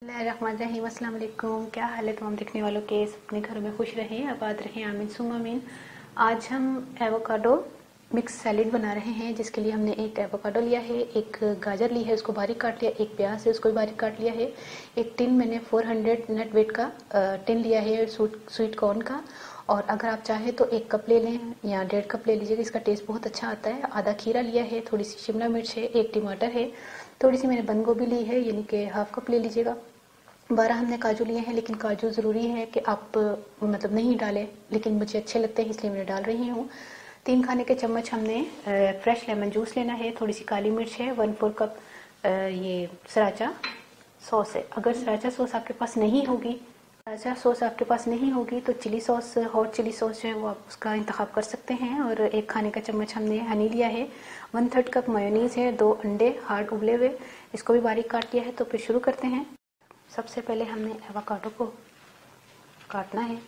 बिस्मिल्लाहिर्रहमानिर्रहीम। अस्सलाम वालेकुम। क्या हाल है तमाम देखने वालों के? अपने घरों में खुश रहें, आबाद रहें, आमीन सुम्मा आमीन। आज हम एवोकाडो मिक्स सैलेड बना रहे हैं, जिसके लिए हमने एक एवोकाडो लिया है, एक गाजर ली है, उसको बारीक काट लिया, एक प्याज है, उसको भी बारीक काट लिया है, एक टिन मैंने 400 नेट वेट का टिन लिया है स्वीट कॉर्न का। और अगर आप चाहें तो 1 कप ले लें या 1.5 कप ले लीजिएगा, इसका टेस्ट बहुत अच्छा आता है। आधा खीरा लिया है, थोड़ी सी शिमला मिर्च है, 1 टमाटर है, थोड़ी सी मैंने बंद गोभी ली है, यानी कि हाफ कप ले लीजिएगा। 12 हमने काजू लिए हैं, लेकिन काजू ज़रूरी है कि आप मतलब नहीं डालें, लेकिन मुझे अच्छे लगते हैं इसलिए मैं डाल रही हूँ। 3 खाने के चम्मच हमने फ्रेश लेमन जूस लेना है, थोड़ी सी काली मिर्च है, 1/4 कप ये सराचा सॉस है। अगर सराचा सॉस आपके पास नहीं होगी तो chilli sauce, hot chilli sauce जो है वो आप उसका इंतखाब कर सकते हैं। और 1 खाने का चम्मच हमने हनी लिया है, 1/3 कप मेयोनीज़ है, 2 अंडे हार्ड उबले हुए, इसको भी बारीक काट लिया है। तो फिर शुरू करते हैं। सबसे पहले हमने एवोकाडो को काटना है।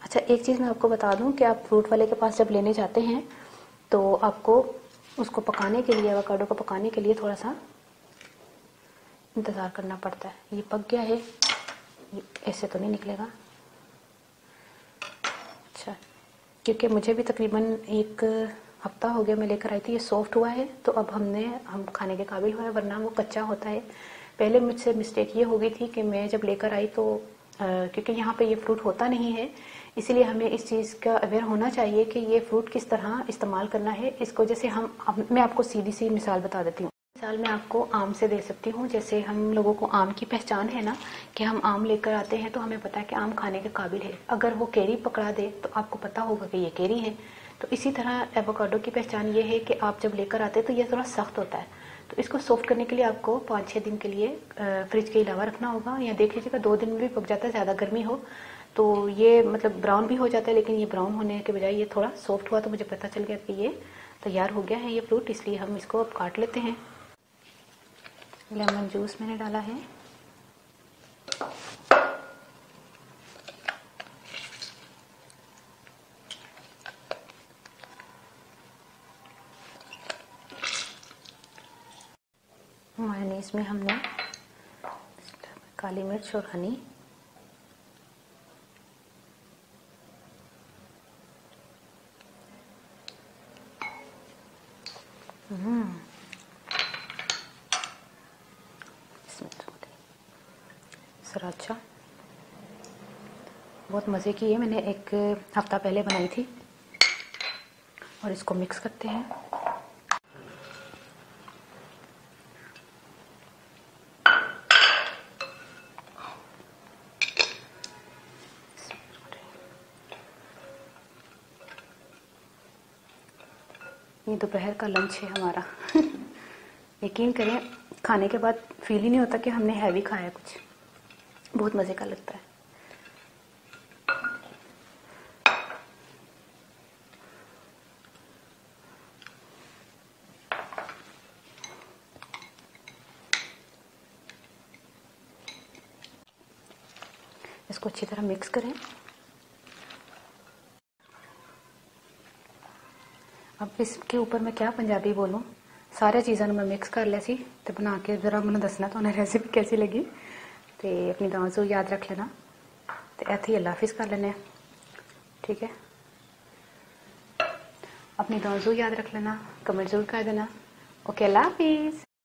अच्छा, एक चीज़ मैं आपको बता दूं कि आप फ्रूट वाले के पास जब लेने जाते हैं तो आपको उसको पकाने के लिए, एवोकाडो को पकाने के लिए थोड़ा सा इंतज़ार करना पड़ता है। ये पक गया है, ये ऐसे तो नहीं निकलेगा। अच्छा, क्योंकि मुझे भी तकरीबन 1 हफ्ता हो गया मैं लेकर आई थी, ये सॉफ्ट हुआ है तो अब हम खाने के काबिल हुआ है, वरना वो कच्चा होता है। पहले मुझसे मिस्टेक ये हो गई थी कि मैं जब लेकर आई तो क्योंकि यहाँ पे ये फ्रूट होता नहीं है, इसीलिए हमें इस चीज़ का अवेयर होना चाहिए कि ये फ्रूट किस तरह इस्तेमाल करना है। इसको जैसे मैं आपको सीधी सी मिसाल बता देती हूँ। मिसाल मैं आपको आम से दे सकती हूँ। जैसे हम लोगों को आम की पहचान है ना, कि हम आम लेकर आते हैं तो हमें पता है कि आम खाने के काबिल है। अगर वो केरी पकड़ा दे तो आपको पता होगा कि ये केरी है। तो इसी तरह एवोकाडो की पहचान ये है कि आप जब लेकर आते हैं तो ये थोड़ा सख्त होता है। तो इसको सॉफ्ट करने के लिए आपको 5-6 दिन के लिए फ्रिज के अलावा रखना होगा, या देख लीजिएगा 2 दिन में भी पक जाता है, ज़्यादा गर्मी हो तो ये मतलब ब्राउन भी हो जाता है। लेकिन ये ब्राउन होने के बजाय ये थोड़ा सॉफ्ट हुआ तो मुझे पता चल गया कि ये तैयार हो गया है ये फ्रूट, इसलिए हम इसको अब काट लेते हैं। लेमन जूस मैंने डाला है, मेयोनीज में हमने काली मिर्च और हनी, सराचा बहुत मज़े की है, मैंने 1 हफ्ता पहले बनाई थी। और इसको मिक्स करते हैं। ये दोपहर का लंच है हमारा। यकीन करें, खाने के बाद फील ही नहीं होता कि हमने हैवी खाया कुछ, बहुत मज़े का लगता है। इसको अच्छी तरह मिक्स करें। अब इसके ऊपर मैं क्या पंजाबी बोलूं, सारे चीज़ों मैं मिक्स कर लिया सी ते बना के जरा मैंने दसना तो रेसिपी कैसी लगी। तो अपनी दांजू याद रख लेना। तो इत्थे अल्लाह हाफिज़ कर लेने, ठीक है। अपनी दांजू याद रख लेना, कमेंट जरूर कर देना। ओके, अल्लाह हाफिज़।